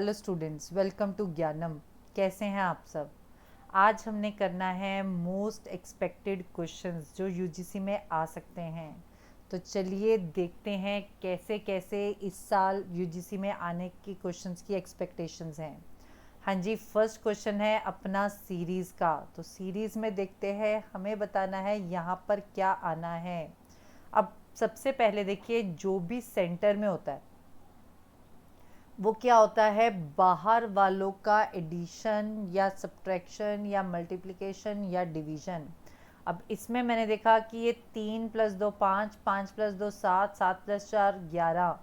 Hello students, welcome to ज्ञानम। कैसे हैं आप सब? आज हमने करना है मोस्ट एक्सपेक्टेड क्वेश्चंस जो यूजीसी में आ सकते हैं। तो चलिए देखते हैं कैसे कैसे इस साल यूजीसी में आने की क्वेश्चंस की एक्सपेक्टेशंस हैं। हाँ जी, फर्स्ट क्वेश्चन है अपना सीरीज़ का। तो सीरीज़ में देखते हैं, हमें बताना है यहाँ पर क्या आना है। अब सबसे पहले देखिए, जो भी सेंटर में होता है वो क्या होता है, बाहर वालों का एडिशन या सब्ट्रैक्शन या मल्टीप्लिकेशन या डिवीज़न। अब इसमें मैंने देखा कि ये 3 + 2 5, 5 + 2 7, 7 + 4 11।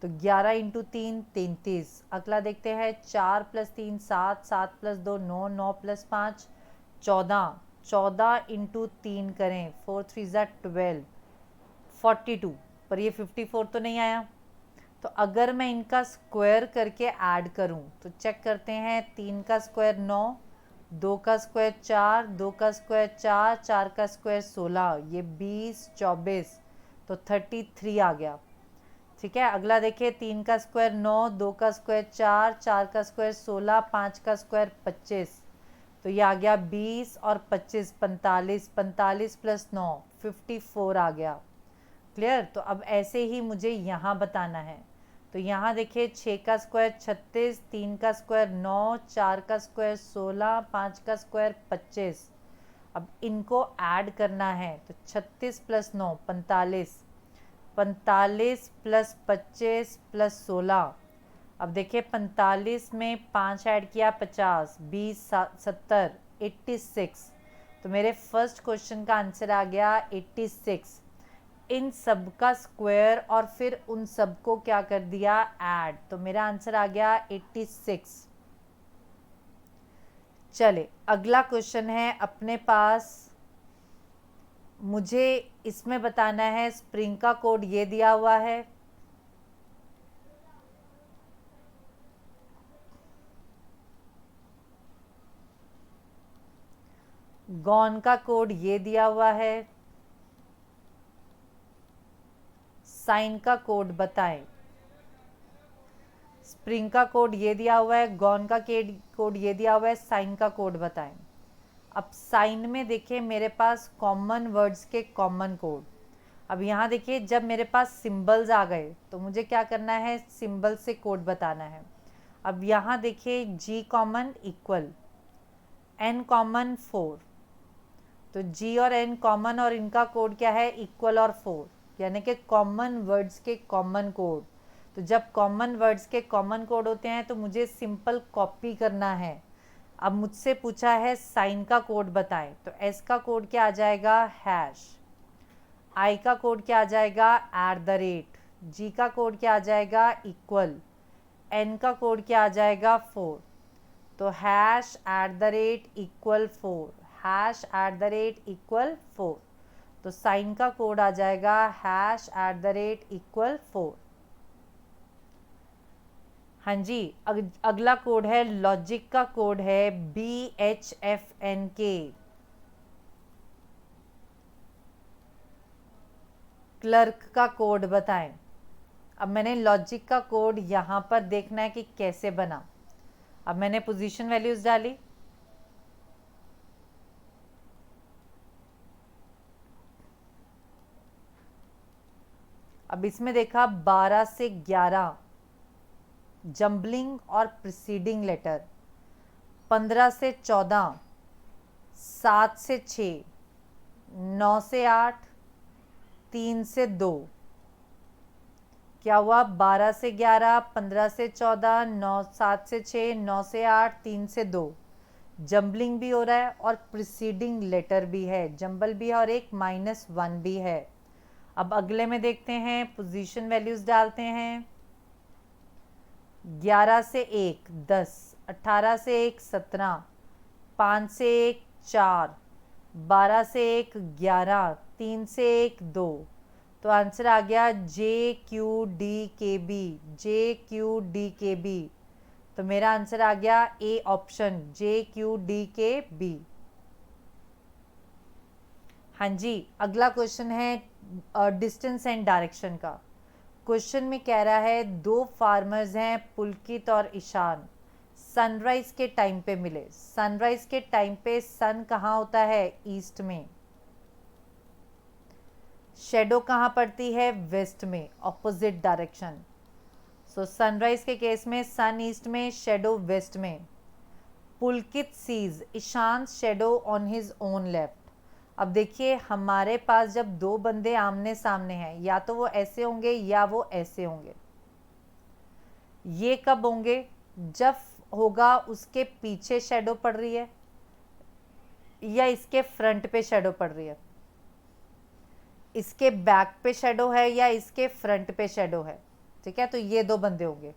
तो 11 × 3 33। अगला देखते हैं, 4 + 3 7, 7 + 2 9, 9 + 5 14, 14 × 3 करें, 4 3 ज़ा 12, 42। पर ये 54 तो नहीं आया। तो अगर मैं इनका स्क्वायर करके ऐड करूं तो चेक करते हैं, 3 का स्क्वायर 9, 2 का स्क्वायर 4, 2 का स्क्वायर 4, 4 का स्क्वायर 16, ये 20 24, तो 33 आ गया। ठीक है, अगला देखिए, 3 का स्क्वायर 9, 2 का स्क्वायर 4, 4 का स्क्वायर 16, 5 का स्क्वायर 25, तो ये आ गया 20 और 25 45, 45 + 9 54 आ गया। क्लियर? तो अब ऐसे ही मुझे यहाँ बताना है। तो यहाँ देखिए, 6 का स्क्वायर 36, 3 का स्क्वायर 9, 4 का स्क्वायर 16, 5 का स्क्वायर 25। अब इनको ऐड करना है तो 36 + 9 45, 45 + 25 + 16। अब देखिए, 45 में 5 ऐड किया 50, 20 70 86। तो मेरे फर्स्ट क्वेश्चन का आंसर आ गया 86। इन सब का स्क्वायर और फिर उन सब को क्या कर दिया, ऐड। तो मेरा आंसर आ गया 86। चले, अगला क्वेश्चन है अपने पास। मुझे इसमें बताना है, स्प्रिंग का कोड ये दिया हुआ है, गॉन का कोड ये दिया हुआ है, साइन का कोड बताएं। स्प्रिंग का कोड ये दिया हुआ है, गॉन का कोड ये दिया हुआ है, साइन का कोड बताएं। अब साइन में देखिए, मेरे पास कॉमन वर्ड्स के कॉमन कोड। अब यहाँ देखिए, जब मेरे पास सिंबल्स आ गए तो मुझे क्या करना है, सिंबल से कोड बताना है। अब यहाँ देखिए, जी कॉमन इक्वल, एन कॉमन 4। तो जी और एन कॉमन और इनका कोड क्या है, इक्वल और 4, यानी कि कॉमन वर्ड्स के कॉमन कोड। तो जब कॉमन वर्ड्स के कॉमन कोड होते हैं तो मुझे सिंपल कॉपी करना है। अब मुझसे पूछा है साइन का कोड बताएं, तो एस का कोड क्या आ जाएगा, हैश। आई का कोड क्या आ जाएगा, @ जी का कोड क्या आ जाएगा, इक्वल। एन का कोड क्या आ जाएगा, 4। तो हैश @ =4, हैश @=4। तो साइन का कोड आ जाएगा हैश @=4। हाँ जी, अगला कोड है लॉजिक का कोड है BHFNK। क्लर्क का कोड बताएं। अब मैंने लॉजिक का कोड यहाँ पर देखना है कि कैसे बना। अब मैंने पोजीशन वैल्यूज डाली, अब इसमें देखा 12 से 11 जम्बलिंग और प्रीसीडिंग लेटर, 15 से 14 7 से 6, 9 से 8 3 से 2। क्या हुआ, 12 से 11, 15 से 14, 9 7 से 6, 9 से 8, 3 से 2। जम्बलिंग भी हो रहा है और प्रीसीडिंग लेटर भी है, जम्बल भी है और एक -1 भी है। अब अगले में देखते हैं, पोजीशन वैल्यूज डालते हैं। 11 से 1 10, 18 से 1 17, 5 से 1 4, 12 से 1 11, 3 से 1 2। तो आंसर आ गया JQDKB, JQDKB। तो मेरा आंसर आ गया ए ऑप्शन, JQDKB। हाँ जी, अगला क्वेश्चन है डिस्टेंस एंड डायरेक्शन का। क्वेश्चन में कह रहा है दो फार्मर्स हैं पुलकित और ईशान, सनराइज के टाइम पे मिले। सनराइज के टाइम पे सन कहाँ होता है? ईस्ट में। शेडो कहाँ पड़ती है? वेस्ट में, ऑपोजिट डायरेक्शन। सो सनराइज के केस में सन ईस्ट में, शेडो वेस्ट में। Pulkit sees Ishan shadow on his own left. अब देखिए हमारे पास जब दो बंदे आमने सामने हैं, या तो वो ऐसे होंगे या वो ऐसे होंगे। ये कब होंगे? जब होगा उसके पीछे शेडो पड़ रही है या इसके फ्रंट पे शेडो पड़ रही है, इसके बैक पे शेडो है या इसके फ्रंट पे शेडो है। ठीक है, तो ये दो बंदे होंगे।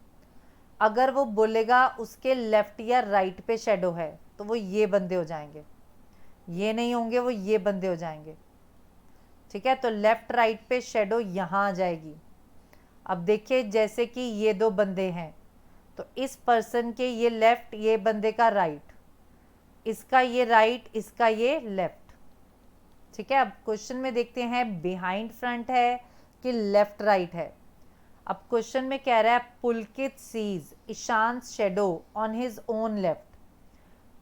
अगर वो बोलेगा उसके लेफ्ट या राइट पे शेडो है तो वो ये बंदे हो जाएंगे, ये नहीं होंगे, वो ये बंदे हो जाएंगे। ठीक है, तो लेफ्ट राइट पे शेडो यहाँ आ जाएगी। अब देखिए जैसे कि ये दो बंदे हैं, तो इस पर्सन के ये लेफ्ट, ये बंदे का राइट, इसका ये राइट, इसका ये लेफ्ट। ठीक है, अब क्वेश्चन में देखते हैं बिहाइंड फ्रंट है कि लेफ्ट राइट है। अब क्वेश्चन में कह रहा है Pulkit sees Ishan shadow on his own left.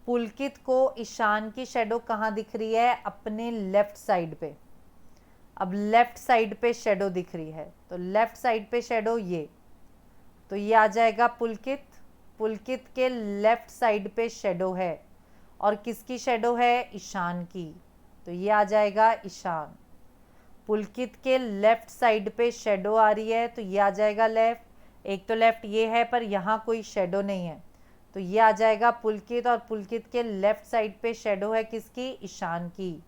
Pulkit को ईशान की शेडो कहाँ दिख रही है? अपने लेफ्ट साइड पे। अब लेफ्ट साइड पे शेडो दिख रही है, तो लेफ्ट साइड पे शेडो ये, तो ये आ जाएगा पुलकित। पुलकित के लेफ्ट साइड पे शेडो है, और किसकी शेडो है? ईशान की, तो ये आ जाएगा ईशान। पुलकित के लेफ्ट साइड पे शेडो आ रही है, तो ये आ जाएगा लेफ्ट। एक तो लेफ्ट ये है पर यहाँ कोई शेडो नहीं है, तो ये आ जाएगा पुलकित। और पुलकित के लेफ्ट साइड पे शेडो है किसकी? ईशान की।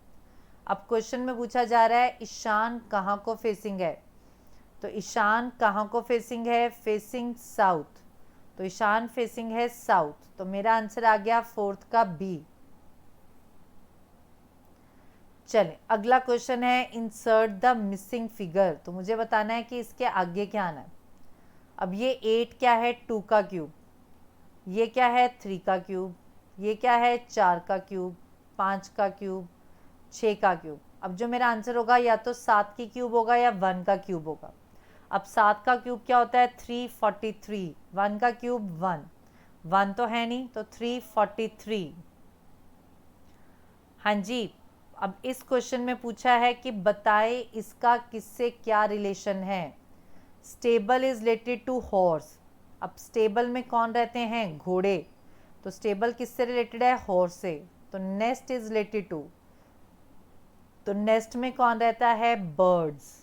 अब क्वेश्चन में पूछा जा रहा है ईशान कहाँ को फेसिंग है, तो ईशान कहाँ को फेसिंग है? फेसिंग साउथ, तो ईशान फेसिंग है साउथ। तो मेरा आंसर आ गया फोर्थ का बी। चलें अगला क्वेश्चन है इंसर्ट द मिसिंग फिगर। तो मुझे बताना है कि इसके आगे क्या आना है। अब ये 8 क्या है? 2 का क्यूब। ये क्या है? 3 का क्यूब। ये क्या है? 4 का क्यूब, 5 का क्यूब, 6 का क्यूब। अब जो मेरा आंसर होगा या तो 7 की क्यूब होगा या 1 का क्यूब होगा। अब 7 का क्यूब क्या होता है? 343। 1 का क्यूब 1, 1 तो है नहीं, तो 343। हाँ जी, अब इस क्वेश्चन में पूछा है कि बताए इसका किससे क्या रिलेशन है। Stable is related to horse. अब स्टेबल में कौन रहते हैं? घोड़े, तो स्टेबल किससे रिलेटेड है? हॉर्स से। तो नेस्ट इज रिलेटेड टू, तो नेस्ट में कौन रहता है? बर्ड्स।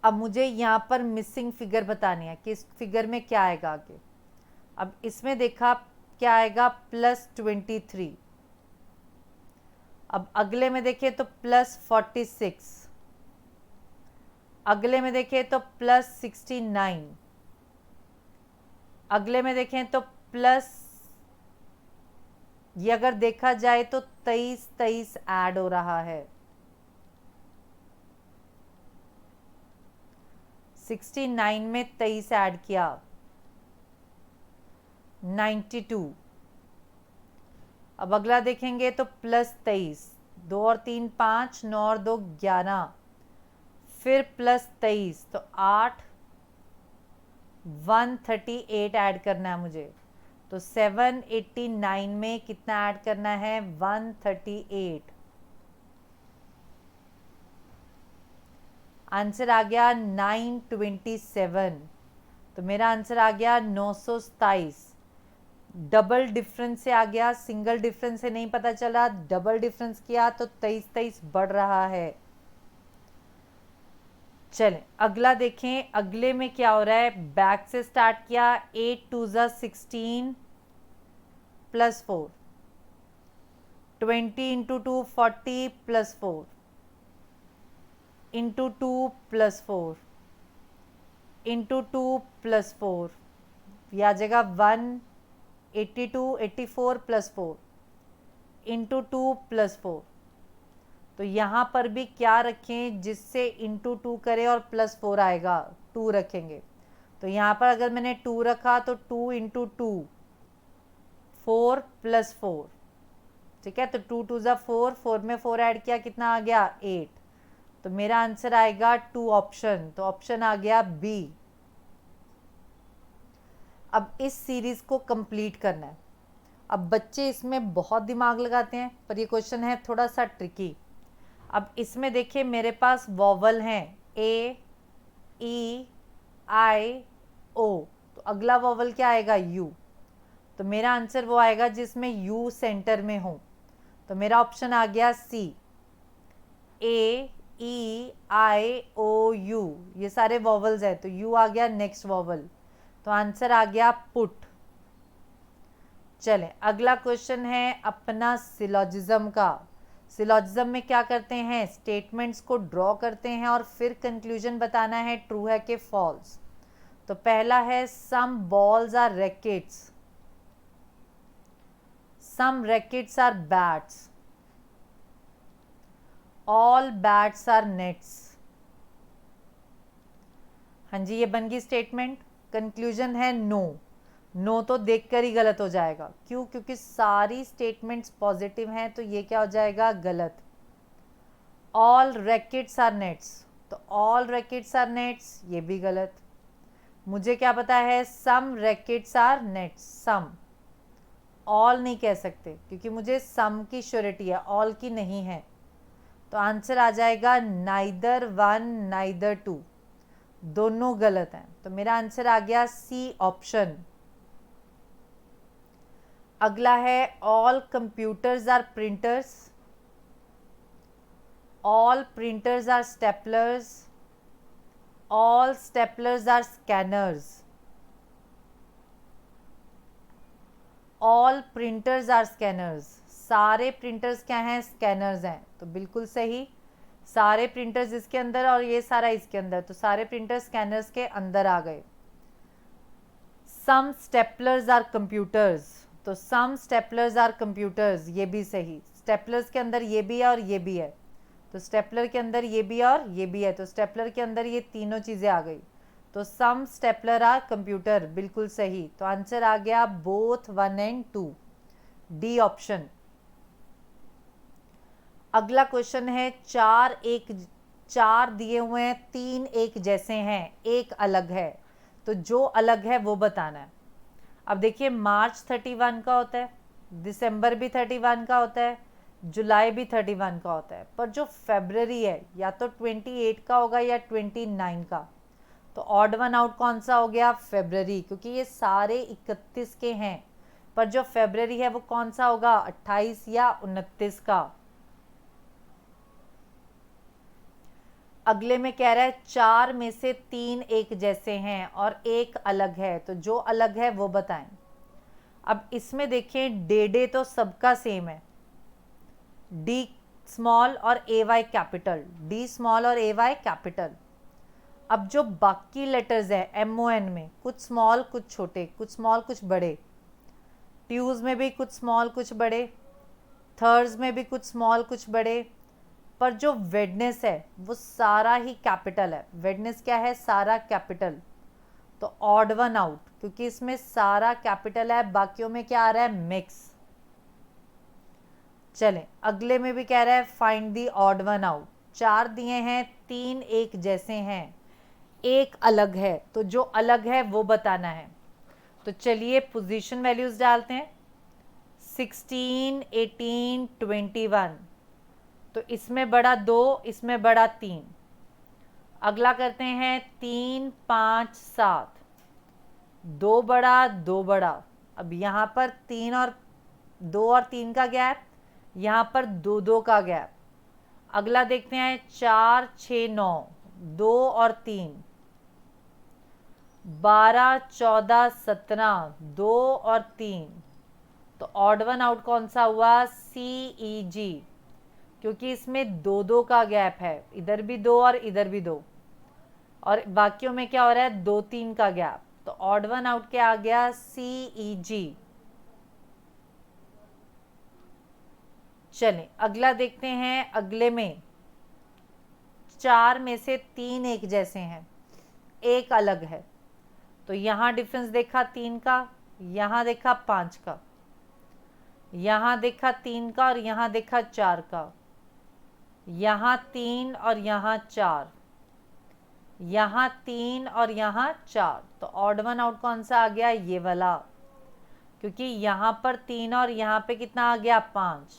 अब मुझे यहाँ पर मिसिंग फिगर बतानी है कि इस फिगर में क्या आएगा आगे। अब इसमें देखा क्या आएगा? +23। अब अगले में देखिए तो +46, अगले में देखें तो +69, अगले में देखें तो प्लस, ये अगर देखा जाए तो 23 ऐड हो रहा है। 69 में 23 ऐड किया, 92। अब अगला देखेंगे तो +23, 2 और 3 5, 9 और 2 11, फिर +23, तो 8, 138 ऐड करना है मुझे। तो 789 में कितना ऐड करना है? 138। आंसर आ गया 927। तो मेरा आंसर आ गया 927। डबल डिफरेंस से आ गया, सिंगल डिफरेंस से नहीं पता चला, डबल डिफरेंस किया तो 23 बढ़ रहा है। चलें अगला देखें, अगले में क्या हो रहा है। बैक से स्टार्ट किया, 8 2 16 +4, 20 × 2 40 +4 × 2 +4 × 2 +4, यह आ जाएगा 182 84 +4 × 2 +4। तो यहाँ पर भी क्या रखें जिससे × 2 करें और +4 आएगा? 2 रखेंगे। तो यहाँ पर अगर मैंने 2 रखा तो 2 × 2 4 +4। ठीक है, तो 2 2 4, 4 में 4 ऐड किया कितना आ गया? 8। तो मेरा आंसर आएगा 2 ऑप्शन, तो ऑप्शन आ गया बी। अब इस सीरीज को कंप्लीट करना है। अब बच्चे इसमें बहुत दिमाग लगाते हैं, पर ये क्वेश्चन है थोड़ा सा ट्रिकी। अब इसमें देखिए मेरे पास वॉवल हैं ए, ई, आई, ओ, तो अगला वॉवल क्या आएगा? यू। तो मेरा आंसर वो आएगा जिसमें यू सेंटर में हो। तो मेरा ऑप्शन आ गया सी, ए, ई, आई, ओ, यू, ये सारे वॉवल्स हैं, तो यू आ गया नेक्स्ट वॉवल, तो आंसर आ गया पुट। चलें अगला क्वेश्चन है अपना सिलॉजिज्म का। सिलॉजिज्म में क्या करते हैं? स्टेटमेंट्स को ड्रॉ करते हैं और फिर कंक्लूजन बताना है ट्रू है कि फॉल्स। तो पहला है some balls are rackets, some rackets are bats, all bats are nets. हाँ जी, ये बन गई स्टेटमेंट। कंक्लूजन है नो। नो तो देखकर ही गलत हो जाएगा। क्यों? क्योंकि सारी स्टेटमेंट्स पॉजिटिव हैं, तो ये क्या हो जाएगा? गलत। ऑल रैकेट्स आर नेट्स, तो ऑल रैकेट्स आर नेट्स, ये भी गलत। मुझे क्या पता है? Some rackets are nets, some. All नहीं कह सकते क्योंकि मुझे सम की श्योरिटी है, ऑल की नहीं है। तो आंसर आ जाएगा नाइदर वन नाइदर टू, दोनों गलत हैं। तो मेरा आंसर आ गया सी ऑप्शन। अगला है all computers are printers, all printers are staplers, all staplers are scanners, all printers are scanners. सारे प्रिंटर्स क्या हैं? स्कैनर्स हैं, तो बिल्कुल सही। सारे प्रिंटर्स इसके अंदर और ये सारा इसके अंदर, तो सारे प्रिंटर्स स्कैनर्स के अंदर आ गए। सम स्टेपलर्स आर कंप्यूटर्स, तो सम स्टेपलर्स आर कंप्यूटर्स, ये भी सही। स्टेपलर्स के अंदर ये भी है और ये भी है, तो स्टेपलर के अंदर ये भी और ये भी है, तो स्टेपलर के अंदर ये तीनों चीज़ें आ गई। तो सम स्टेपलर आर कंप्यूटर, बिल्कुल सही। तो आंसर आ गया बोथ 1 एंड 2, डी ऑप्शन। अगला क्वेश्चन है चार दिए हुए हैं, 3 एक जैसे हैं, एक अलग है, तो जो अलग है वो बताना है। अब देखिए मार्च 31 का होता है, दिसंबर भी 31 का होता है, जुलाई भी 31 का होता है, पर जो फरवरी है या तो 28 का होगा या 29 का। तो ऑड वन आउट कौन सा हो गया? फरवरी, क्योंकि ये सारे 31 के हैं, पर जो फरवरी है वो कौन सा होगा? 28 या 29 का। अगले में कह रहा है 4 में से 3 एक जैसे हैं और एक अलग है, तो जो अलग है वो बताएं। अब इसमें देखें डे तो सबका सेम है, डी स्मॉल और ए वाई कैपिटल, डी स्मॉल और ए वाई कैपिटल। अब जो बाकी लेटर्स है एम ओ एन में, कुछ स्मॉल कुछ छोटे, कुछ स्मॉल कुछ बड़े, ट्यूज में भी कुछ स्मॉल कुछ बड़े, थर्स में भी कुछ स्मॉल कुछ बड़े, पर जो वेडनेस है वो सारा ही कैपिटल है। वेडनेस क्या है? सारा कैपिटल। तो ऑड वन आउट, क्योंकि इसमें सारा कैपिटल है, बाकियों में क्या आ रहा है? मिक्स। चलें अगले में भी कह रहा है find the odd one out. 4 दिए हैं, 3 एक जैसे हैं, एक अलग है, तो जो अलग है वो बताना है। तो चलिए पोजीशन वैल्यूज डालते हैं। 16, 18, 21, तो इसमें बड़ा 2, इसमें बड़ा 3। अगला करते हैं 3, 5, 7, 2 बड़ा 2 बड़ा। अब यहाँ पर 3 और 2 और 3 का गैप, यहाँ पर 2 2 का गैप। अगला देखते हैं 4, 6, 9, 2 और 3, 12, 14, 17, 2 और 3। तो ऑड वन आउट कौन सा हुआ? सी ई जी, क्योंकि इसमें 2 2 का गैप है, इधर भी 2 और इधर भी 2, और बाकियों में क्या हो रहा है? 2 3 का गैप। तो ऑड वन आउट क्या आ गया? सी ई जी। चलें अगला देखते हैं। अगले में 4 में से 3 एक जैसे हैं, एक अलग है, तो यहाँ डिफरेंस देखा 3 का, यहाँ देखा 5 का, यहाँ देखा 3 का और यहाँ देखा 4 का। यहाँ 3 और यहाँ 4, यहाँ 3 और यहाँ 4, तो ऑड वन आउट कौन सा आ गया? ये वाला, क्योंकि यहाँ पर 3 और यहाँ पे कितना आ गया? 5।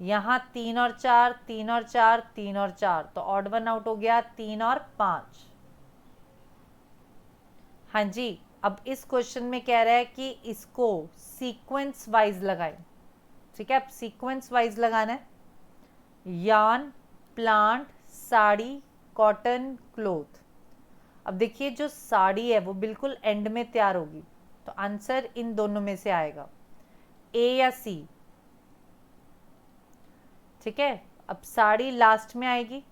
यहाँ 3 और 4, 3 और 4, 3 और 4, तो ऑड वन आउट हो गया 3 और 5। हाँ जी, अब इस क्वेश्चन में कह रहा है कि इसको सीक्वेंस वाइज लगाएं। ठीक है, अब सीक्वेंस वाइज लगाना है। Yarn, plant, sari, cotton, cloth. अब देखिए जो साड़ी है वो बिल्कुल एंड में तैयार होगी, तो आंसर इन दोनों में से आएगा, ए या सी। ठीक है, अब साड़ी लास्ट में आएगी,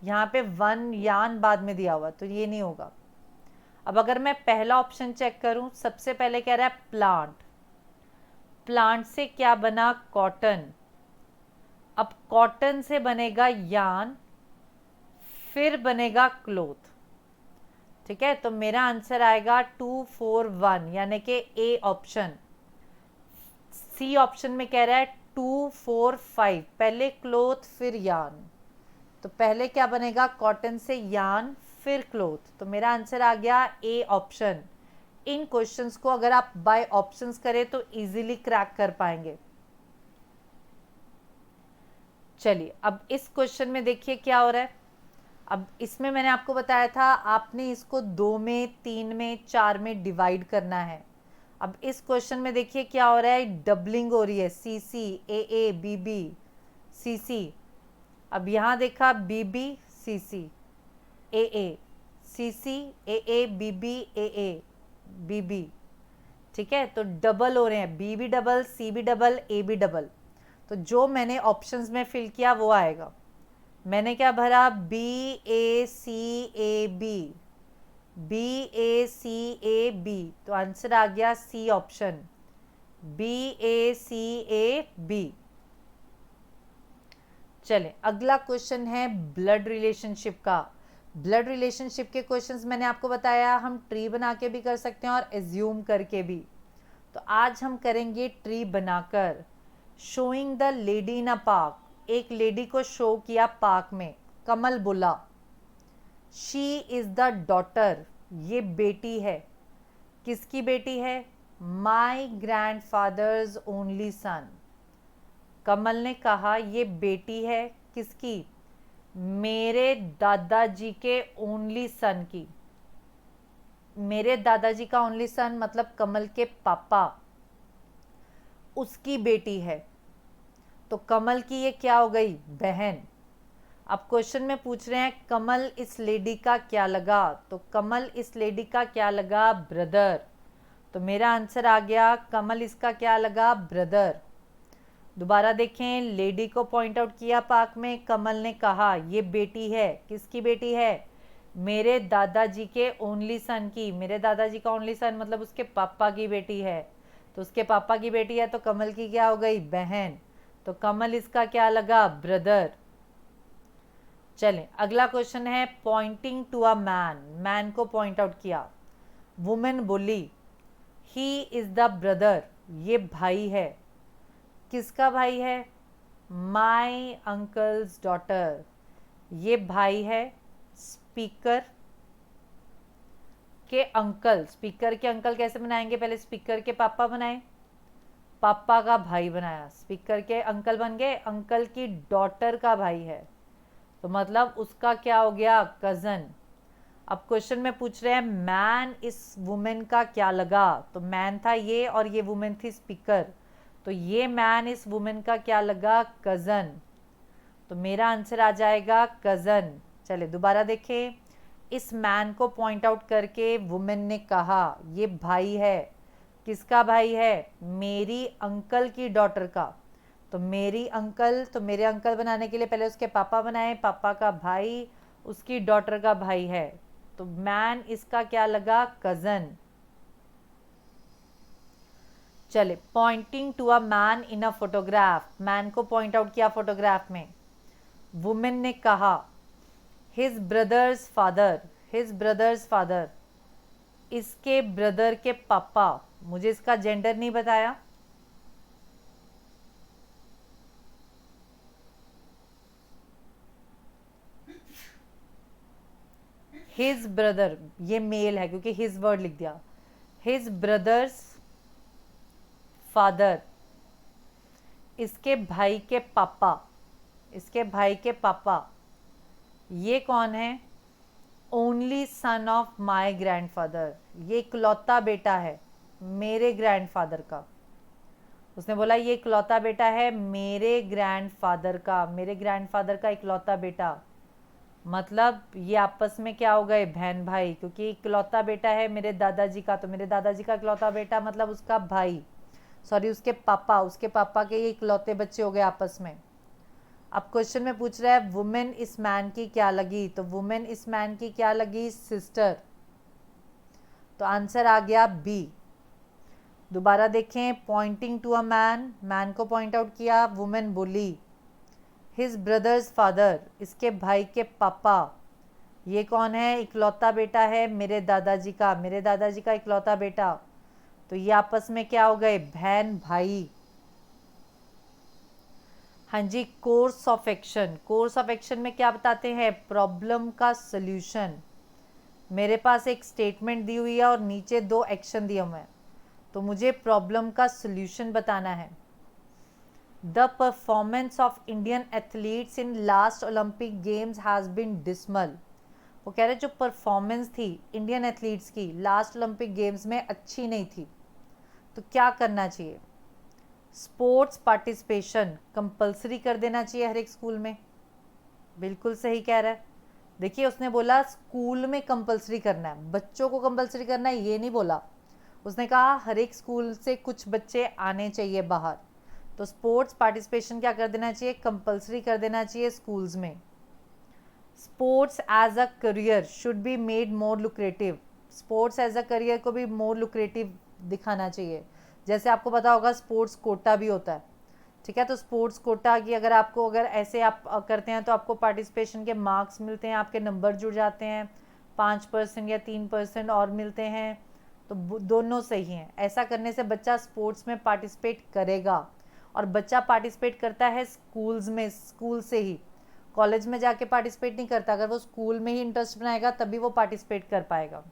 यहाँ पे 1 यान बाद में दिया हुआ, तो ये नहीं होगा। अब अगर मैं पहला ऑप्शन चेक करूं, सबसे पहले कह रहा है प्लांट, प्लांट से क्या बना? कॉटन। अब कॉटन से बनेगा यान, फिर बनेगा क्लोथ। ठीक है, तो मेरा आंसर आएगा 2, 4, 1, यानी कि ए ऑप्शन। सी ऑप्शन में कह रहा है 2, 4, 5, पहले क्लोथ फिर यान, तो पहले क्या बनेगा? कॉटन से यान फिर क्लोथ, तो मेरा आंसर आ गया ए ऑप्शन। इन क्वेश्चंस को अगर आप बाय ऑप्शंस करें तो इजीली क्रैक कर पाएंगे। चलिए, अब इस क्वेश्चन में देखिए क्या हो रहा है। अब इसमें मैंने आपको बताया था आपने इसको 2 में, 3 में, 4 में डिवाइड करना है। अब इस क्वेश्चन में देखिए क्या हो रहा है, डबलिंग हो रही है, सी सी, ए ए, बी बी, सी सी। अब यहाँ देखा बी बी, सी सी, ए ए, सी सी, ए ए, बी बी, ए ए, बी बी। ठीक है, तो डबल हो रहे हैं, बी भी डबल, सी भी डबल, ए भी डबल। तो जो मैंने ऑप्शंस में फिल किया वो आएगा। मैंने क्या भरा? B A C A B, B A C A B, तो आंसर आ गया C option, B A C A B. चलें, अगला क्वेश्चन है ब्लड रिलेशनशिप का। ब्लड रिलेशनशिप के क्वेश्चंस मैंने आपको बताया हम ट्री बना के भी कर सकते हैं और एज्यूम करके भी। तो आज हम करेंगे ट्री बनाकर। Showing the lady in a park, एक लेडी को शो किया पार्क में। कमल बोला शी इज द डॉटर, ये बेटी है। किसकी बेटी है? माई ग्रैंडफादर्स ओनली सन। कमल ने कहा ये बेटी है किसकी? मेरे दादाजी के ओनली सन की। मेरे दादाजी का ओनली सन मतलब कमल के पापा, उसकी बेटी है। तो कमल की ये क्या हो गई? बहन। अब क्वेश्चन में पूछ रहे हैं कमल इस लेडी का क्या लगा, तो कमल इस लेडी का क्या लगा? ब्रदर। तो मेरा आंसर आ गया कमल इसका क्या लगा? ब्रदर। दोबारा देखें, लेडी को पॉइंट आउट किया पार्क में, कमल ने कहा ये बेटी है। किसकी बेटी है? मेरे दादाजी के ओनली सन की। मेरे दादाजी का ओनली सन मतलब उसके पापा की बेटी है, तो उसके पापा की बेटी है, तो कमल की क्या हो गई? बहन। तो कमल इसका क्या लगा? ब्रदर। चलें, अगला क्वेश्चन है pointing to a man, man को पॉइंट आउट किया। वुमेन बोली ही इज द ब्रदर, ये भाई है। किसका भाई है? माई अंकल्स डॉटर, ये भाई है स्पीकर के अंकल। स्पीकर के अंकल कैसे बनाएंगे? पहले स्पीकर के पापा बनाए, पापा का भाई बनाया, स्पीकर के अंकल बन गए, अंकल की डॉटर का भाई है, तो मतलब उसका क्या हो गया? कजन। अब क्वेश्चन में पूछ रहे हैं मैन इस वुमेन का क्या लगा, तो मैन था ये और ये वुमेन थी स्पीकर, तो ये मैन इस वुमेन का क्या लगा? कजन। तो मेरा आंसर आ जाएगा कजन। चले दोबारा देखें, इस मैन को पॉइंट आउट करके वुमेन ने कहा ये भाई है। किसका भाई है? मेरी अंकल की डॉटर का। तो मेरी अंकल, तो मेरे अंकल बनाने के लिए पहले उसके पापा बनाए, पापा का भाई उसकी डॉटर का भाई है, तो मैन इसका क्या लगा? कजन। चले, pointing to a man in a photograph, man को पॉइंट आउट किया फोटोग्राफ में। वुमेन ने कहा his brother's father, his brother's father, इसके ब्रदर के पापा। मुझे इसका जेंडर नहीं बताया, हिज ब्रदर, ये मेल है क्योंकि हिज वर्ड लिख दिया, हिज ब्रदर्स फादर, इसके भाई के पापा, इसके भाई के पापा, ये कौन है? Only son of my grandfather, ये इकलौता बेटा है मेरे ग्रैंडफादर का। उसने बोला ये इकलौता बेटा है मेरे ग्रैंडफादर का, मेरे ग्रैंडफादर का इकलौता बेटा। मतलब ये आपस में क्या हो गए? बहन भाई, क्योंकि इकलौता बेटा है मेरे दादाजी का, तो मेरे दादाजी का इकलौता बेटा मतलब उसका भाई, सॉरी उसके पापा के ये इकलौते बच्चे हो गए आपस में। अब क्वेश्चन में पूछ रहा है वुमेन इस मैन की क्या लगी, तो वुमेन इस मैन की क्या लगी? सिस्टर। तो आंसर आ गया बी। दोबारा देखें, pointing to a man, man को पॉइंट आउट किया, वुमेन बोली हिज ब्रदर्स फादर, इसके भाई के पापा, ये कौन है? इकलौता बेटा है मेरे दादाजी का, मेरे दादाजी का इकलौता बेटा। तो ये आपस में क्या हो गए? बहन भाई। हाँ जी, course of action, course of action में क्या बताते हैं? प्रॉब्लम का सल्यूशन। मेरे पास एक स्टेटमेंट दी हुई है और नीचे 2 एक्शन दिए हुए हैं, तो मुझे प्रॉब्लम का सल्यूशन बताना है। The performance of Indian athletes in last Olympic games has been dismal. वो कह रहे जो परफॉर्मेंस थी इंडियन एथलीट्स की लास्ट ओलंपिक गेम्स में अच्छी नहीं थी, तो क्या करना चाहिए? स्पोर्ट्स पार्टिसिपेशन कंपलसरी कर देना चाहिए हर एक स्कूल में। बिल्कुल सही कह रहा है। देखिए उसने बोला स्कूल में कंपलसरी करना है, बच्चों को कंपलसरी करना है ये नहीं बोला। उसने कहा हर एक स्कूल से कुछ बच्चे आने चाहिए बाहर, तो स्पोर्ट्स पार्टिसिपेशन क्या कर देना चाहिए? कंपलसरी कर देना चाहिए स्कूल्स में। Sports as a career should be made more lucrative, sports as a career को भी मोर लुक्रेटिव दिखाना चाहिए। जैसे आपको पता होगा स्पोर्ट्स कोटा भी होता है, ठीक है, तो स्पोर्ट्स कोटा की अगर आपको अगर ऐसे आप करते हैं तो आपको पार्टिसिपेशन के मार्क्स मिलते हैं, आपके नंबर जुड़ जाते हैं, 5% या 3% और मिलते हैं, तो दोनों सही हैं। ऐसा करने से बच्चा स्पोर्ट्स में पार्टिसिपेट करेगा, और बच्चा पार्टिसिपेट करता है स्कूल्स में, स्कूल से ही, कॉलेज में जाके पार्टिसिपेट नहीं करता। अगर वो स्कूल में ही इंटरेस्ट बनाएगा तभी वो पार्टिसिपेट कर पाएगा।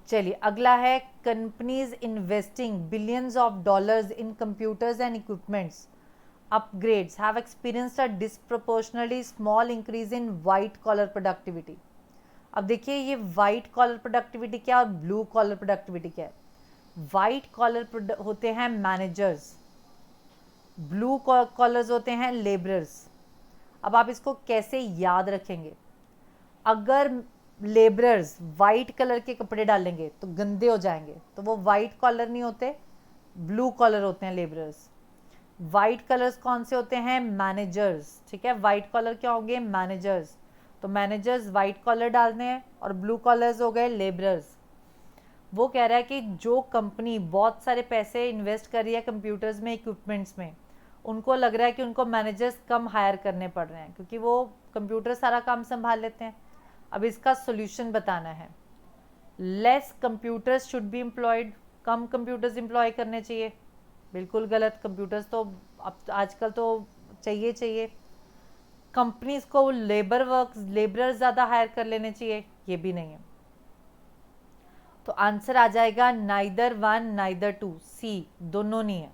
चलिए अगला है, companies investing billions of dollars in computers and equipments upgrades have experienced a disproportionately small increase in white collar productivity. अब देखिए ये वाइट कॉलर प्रोडक्टिविटी क्या और ब्लू कॉलर प्रोडक्टिविटी क्या है? वाइट कॉलर होते हैं मैनेजर्स, ब्लू कॉलर्स होते हैं लेबरर्स। अब आप इसको कैसे याद रखेंगे? अगर लेबरर्स वाइट कलर के कपड़े डालेंगे तो गंदे हो जाएंगे, तो वो वाइट कॉलर नहीं होते, ब्लू कॉलर होते हैं लेबरर्स। वाइट कलर्स कौन से होते हैं? मैनेजर्स, ठीक है, वाइट कॉलर क्या होंगे? मैनेजर्स। तो मैनेजर्स वाइट कॉलर डालते हैं और ब्लू कॉलर्स हो गए लेबरर्स। वो कह रहा है कि जो कंपनी बहुत सारे पैसे इन्वेस्ट कर रही है कंप्यूटर्स में, इक्विपमेंट्स में, उनको लग रहा है कि उनको मैनेजर्स कम हायर करने पड़ रहे हैं क्योंकि वो कंप्यूटर सारा काम संभाल लेते हैं। अब इसका सोल्यूशन बताना है। Less computers should be employed, कम कंप्यूटर्स एम्प्लॉय करने चाहिए। बिल्कुल गलत, कंप्यूटर्स तो अब आजकल तो चाहिए। कंपनीज को लेबरर ज़्यादा हायर कर लेने चाहिए, ये भी नहीं है। तो आंसर आ जाएगा नाइदर 1 नाइदर 2, सी दोनों नहीं है।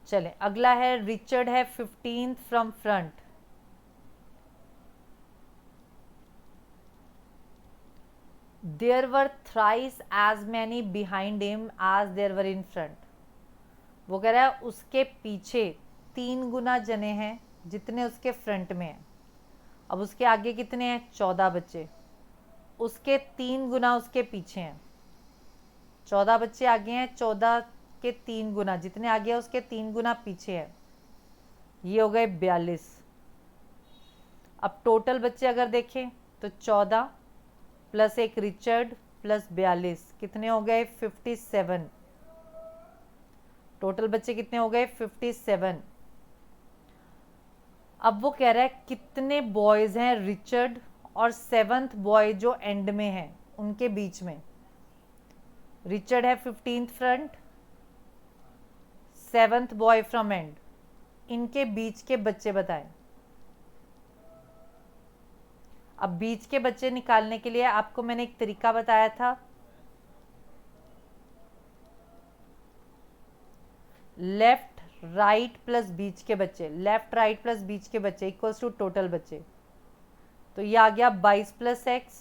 चले अगला है, रिचर्ड है 15th from front. There were thrice as many behind him as there were in front. वो कह रहा है उसके पीछे 3 गुना जने हैं जितने उसके फ्रंट में हैं। अब उसके आगे कितने हैं? 14 बच्चे, उसके 3 गुना उसके पीछे हैं। 14 बच्चे आगे हैं, 14 के 3 गुना, जितने आगे हैं उसके 3 गुना पीछे है, ये हो गए 42। अब टोटल बच्चे अगर देखें तो 14 प्लस एक रिचर्ड प्लस 42 कितने हो गए? 57। टोटल बच्चे कितने हो गए? 57। अब वो कह रहा है कितने बॉयज हैं रिचर्ड और 7th बॉय जो एंड में है उनके बीच में। रिचर्ड है 15th front, 7th boy from and, इनके बीच के बच्चे बताएं। अब बीच के बच्चे निकालने के लिए आपको मैंने एक तरीका बताया था, लेफ्ट राइट प्लस बीच के बच्चे, लेफ्ट राइट प्लस बीच के बच्चे इक्वल्स टू टोटल बच्चे। तो ये आ गया 22 प्लस एक्स,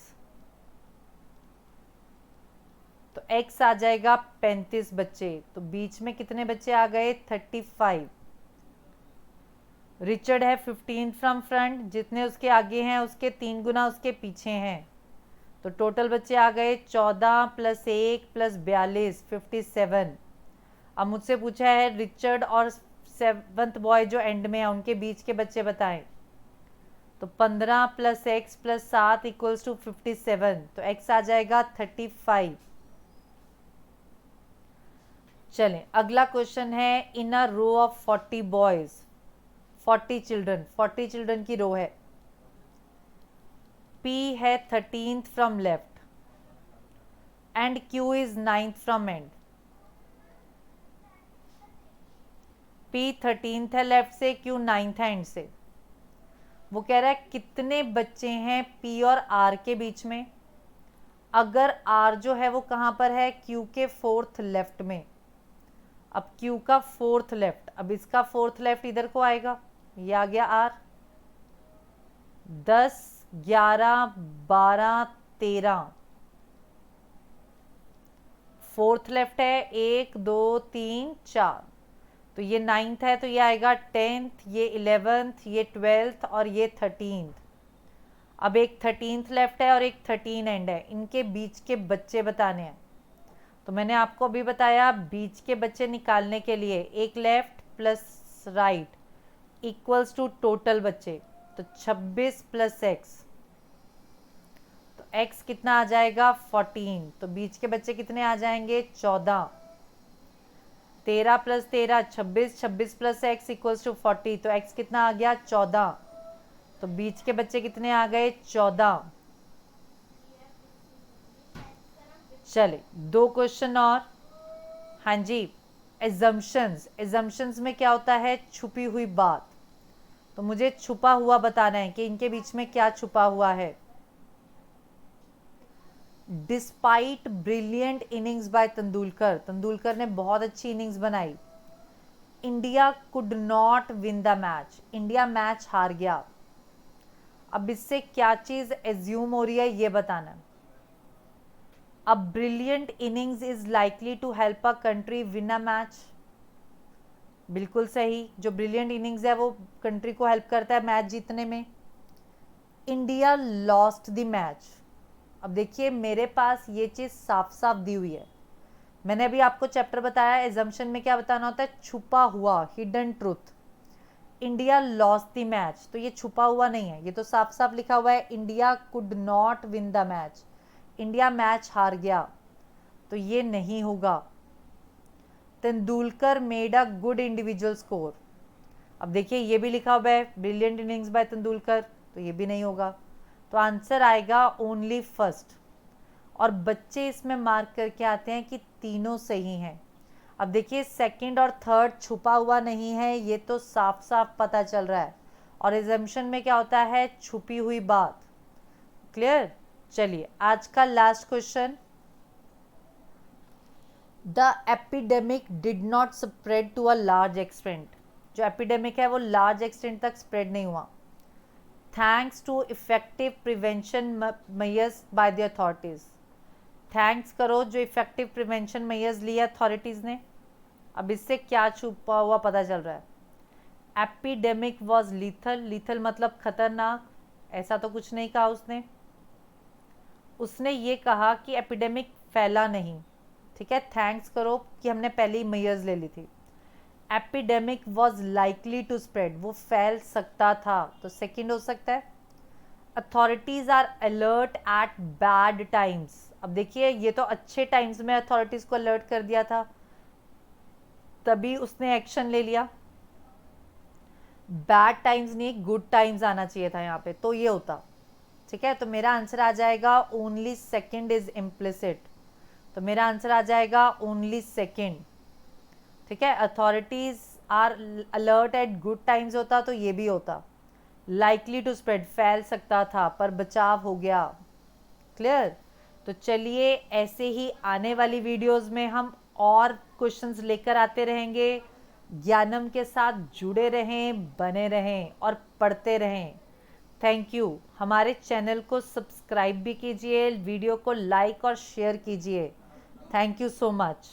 तो x आ जाएगा 35 बच्चे। तो बीच में कितने बच्चे आ गए? 35। रिचर्ड है 15 फ्रॉम फ्रंट, जितने उसके आगे हैं उसके 3 गुना उसके पीछे हैं। तो टोटल बच्चे आ गए 14 प्लस 1 प्लस 42, 57। अब मुझसे पूछा है रिचर्ड और 7th बॉय जो एंड में है उनके बीच के बच्चे बताएं। तो 15 plus x plus 7 equals to 57। तो x आ जाएगा 35। चलें अगला क्वेश्चन है, in a row of 40 boys, 40 children, 40 children की रो है। P है 13th from left and Q is 9th from end. P 13th है लेफ्ट से, Q 9th है एंड से। वो कह रहा है कितने बच्चे हैं P और R के बीच में। अगर R जो है वो कहाँ पर है? Q के 4th लेफ्ट में। अब Q का 4th लेफ्ट, अब इसका 4th लेफ्ट इधर को आएगा, ये आ गया R। 10 11 12 13, 4th लेफ्ट है 1 2 3 4। तो ये 9th है, तो ये आएगा 10th, ये 11th, ये 12th और ये 13th। अब एक 13th लेफ्ट है और एक 13 एंड है, इनके बीच के बच्चे बताने हैं। तो मैंने आपको अभी बताया बीच के बच्चे निकालने के लिए एक left plus right equals to total बच्चे। तो 26 प्लस एक्स, तो x कितना आ जाएगा? 14। तो बीच के बच्चे कितने आ जाएंगे? 14। 13 plus 13 26, 26 plus x equals to 40। तो x कितना आ गया? 14। तो बीच के बच्चे कितने आ गए? 14। चले 2 क्वेश्चन और। हाँ जी, एजम्पशंस, एजम्पशंस में क्या होता है? छुपी हुई बात। तो मुझे छुपा हुआ बताना है कि इनके बीच में क्या छुपा हुआ है। Despite brilliant innings bye Tendulkar, Tendulkar ने बहुत अच्छी इनिंग्स बनाई। India could not win the match, India match हार गया। अब इससे क्या चीज एज्यूम हो रही है ये बताना। अब brilliant innings is likely to help a country win a match, बिल्कुल सही। जो ब्रिलियंट इनिंग्स है वो कंट्री को हेल्प करता है मैच जीतने में। इंडिया लॉस्ट द मैच, अब देखिए मेरे पास ये चीज साफ साफ दी हुई है। मैंने अभी आपको चैप्टर बताया एजम्पशन में क्या बताना होता है? छुपा हुआ, hidden truth. India lost the match, तो ये छुपा हुआ नहीं है, ये तो साफ साफ लिखा हुआ है India could not win the match, India match हार गया। तो ये नहीं होगा। Tendulkar made a good individual score, अब देखिए ये भी लिखा हुआ है ब्रिलियंट इनिंग्स बाय तेंदुलकर, तो ये भी नहीं होगा। तो आंसर आएगा ओनली फर्स्ट। और बच्चे इसमें मार्क करके आते हैं कि तीनों सही हैं। अब देखिए सेकंड और थर्ड छुपा हुआ नहीं है, ये तो साफ साफ पता चल रहा है। और एजम्पशन में क्या होता है? छुपी हुई बात। क्लियर? चलिए आज का last question. The epidemic did not spread to a large extent, जो एपिडेमिक है वो लार्ज एक्सटेंट तक स्प्रेड नहीं हुआ। Thanks to effective prevention measures by the authorities, thanks करो जो इफेक्टिव प्रिवेंशन मेजर्स लिए अथॉरिटीज ने। अब इससे क्या छुपा हुआ पता चल रहा है? एपिडेमिक वॉज लीथल, लीथल मतलब खतरनाक, ऐसा तो कुछ नहीं कहा उसने। उसने ये कहा कि एपिडेमिक फैला नहीं, ठीक है। थैंक्स करो कि हमने पहले ही मेजर्स ले ली थी। Epidemic was likely to spread, वो फैल सकता था, तो सेकंड हो सकता है। Authorities are alert at bad times, अब देखिए ये तो अच्छे टाइम्स में अथॉरिटीज को अलर्ट कर दिया था, तभी उसने एक्शन ले लिया। बैड टाइम्स नहीं, गुड टाइम्स आना चाहिए था यहाँ पे, तो ये होता, ठीक है। तो मेरा आंसर आ जाएगा ओनली सेकंड इज इम्प्लिसिट, तो मेरा आंसर आ जाएगा ओनली सेकंड, ठीक है। Authorities are alert at good times होता तो ये भी होता, लाइकली टू स्प्रेड, फैल सकता था पर बचाव हो गया। क्लियर? तो चलिए ऐसे ही आने वाली वीडियोस में हम और क्वेश्चंस लेकर आते रहेंगे। ज्ञानम के साथ जुड़े रहें, बने रहें और पढ़ते रहें। Thank you. हमारे चैनल को सब्सक्राइब भी कीजिए, वीडियो को लाइक और शेयर कीजिए। Thank you so much.